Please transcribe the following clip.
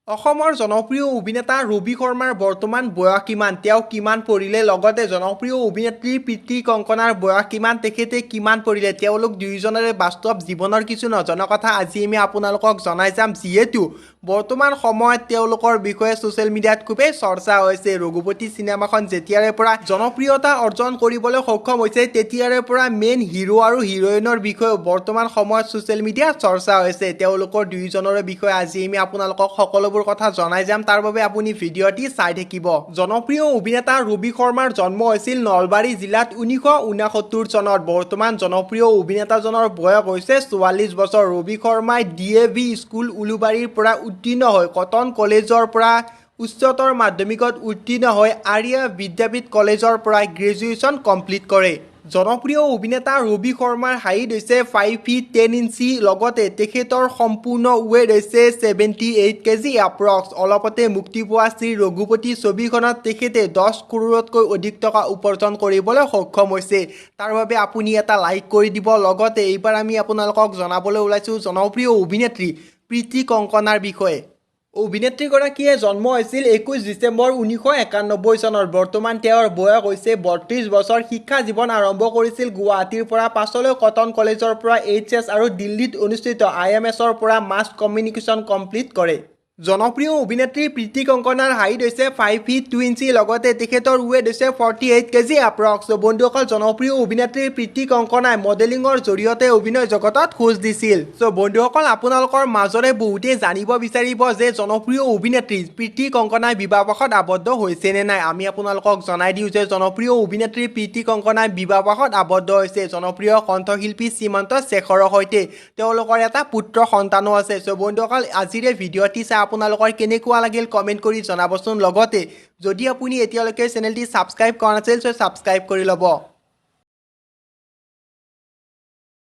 অসমৰ জনপ্ৰিয় অভিনেতা ৰবি শৰ্মাৰ বৰ্তমান বয়স কিমান তেওঁ কিমান পৰিলে লগতে জনপ্ৰিয় অভিনেত্ৰী প্ৰীতি কংকনাৰ বয়স কিমান তেখেতে কিমান পৰিলে তেওঁলোক দুয়োজনৰে বাস্তৱ জীৱনৰ কিছু নজনা কথা আজি আমি আপোনালোকক জনাই যাম যিহেতু বৰ্তমান সময়ত তেওঁলোকৰ বিষয়ে সোশ্যাল মিডিয়াত খুবেই চৰ্চা হৈছে ৰঘুপতি চিনেমাখন যেতিয়াৰে পৰা জনপ্ৰিয়তা অৰ্জন কৰিবলৈ সক্ষম হৈছে তেতিয়াৰে পৰা মেইন হিৰো আৰু হিৰোইনৰ বিষয়ে বৰ্তমান সময়ত সোশ্যাল মিডিয়াত চৰ্চা হৈছে তেওঁলোকৰ দুয়োজনৰে বিষয়ে আজি আমি আপোনালোকক সকলো কথা জনাই যাম তাৰ বাবে আপুনি ভিডিঅটি চাই থাকিব জনপ্ৰিয় অভিনেতা ৰবি শৰ্মাৰ জন্ম হৈছিল নলবাৰী জিলাত 1969 চনত বৰ্তমান জনপ্ৰিয় অভিনেতাজনৰ বয়স হৈছে 44 বছৰ ৰবি শৰ্মাই DAV স্কুল উলুবাৰীৰ পৰা উত্তীৰ্ণ হৈ কটন কলেজৰ পৰা উচ্চতৰ মাধ্যমিকত উত্তীৰ্ণ হৈ আৰিয়া বিদ্যাপীঠ কলেজৰ পৰা গ্ৰেজুৱেশ্যন কমপ্লিট কৰে জনপ্ৰিয় অভিনেতা ৰবি শৰ্মাৰ হাইট হৈছে 5 ফিট 10 ইঞ্চি লগতে তেখেতৰ সম্পূৰ্ণ ৱেট হৈছে 78 কেজি এপ্ৰক্স অলপতে মুক্তি পোৱা শ্ৰী ৰঘুপতি ছবিখনত তেখেতে 10 কৰোৰতকৈ অধিক টকা উপাৰ্জন কৰিবলৈ সক্ষম হৈছে তাৰ বাবে আপুনি এটা লাইক কৰি দিব লগতে এইবাৰ আমি আপোনালোকক জনাবলৈ ওলাইছো জনপ্ৰিয় অভিনেত্ৰী প্ৰীতি কংকনাৰ বিষয়ে অভিনেত্ৰীগৰাকীয়ে জন্ম হৈছিল 21 ডিচেম্বৰ 1991 চনত বৰ্তমান তেওঁৰ বয়স হৈছে 32 বছৰ শিক্ষা জীৱন আৰম্ভ কৰিছিল গুৱাহাটীৰ পৰা পাছলৈ কটন কলেজৰ পৰা HS আৰু দিল্লীত অনুষ্ঠিত IMSৰ পৰা মাছ কমিউনিকেশ্যন কমপ্লিট কৰে জনপ্ৰিয় অভিনেত্ৰী প্ৰীতি কংকনাৰ হাইট হৈছে 5 ফিট 2 ইঞ্চি লগতে তেখেতৰ ৱেট হৈছে 48 কেজি এপ্ৰক্স বন্ধুসকল জনপ্ৰিয় অভিনেত্ৰী প্ৰীতি কংকনাই মডেলিঙৰ জৰিয়তে অভিনয় জগতত খোজ দিছিল বন্ধুসকল আপোনালোকৰ মাজৰে বহুতে জানিব বিচাৰিব যে জনপ্ৰিয় অভিনেত্ৰী প্ৰীতি কংকনাই বিবাহপাশত আবদ্ধ হৈছে নে নাই আমি আপোনালোকক জনাই দিওঁ যে জনপ্ৰিয় অভিনেত্ৰী প্ৰীতি কংকনাই বিবাহপাশত আবদ্ধ হৈছে জনপ্ৰিয় কণ্ঠশিল্পী শ্ৰীমন্ত শেখৰৰ সৈতে তেওঁলোকৰ এটা পুত্ৰ সন্তানো আছে বন্ধুসকল আজিৰে ভিডিঅ'টি চাই আপোনালোকৰ কেনেকুৱা লাগিল কমেন্ট কৰি জনাবচোন লগতে যদি আপুনি এতিয়ালৈকে চেনেলটি সাবস্ক্ৰাইব কৰা নাছিল সো সাবস্ক্ৰাইব কৰি ল'ব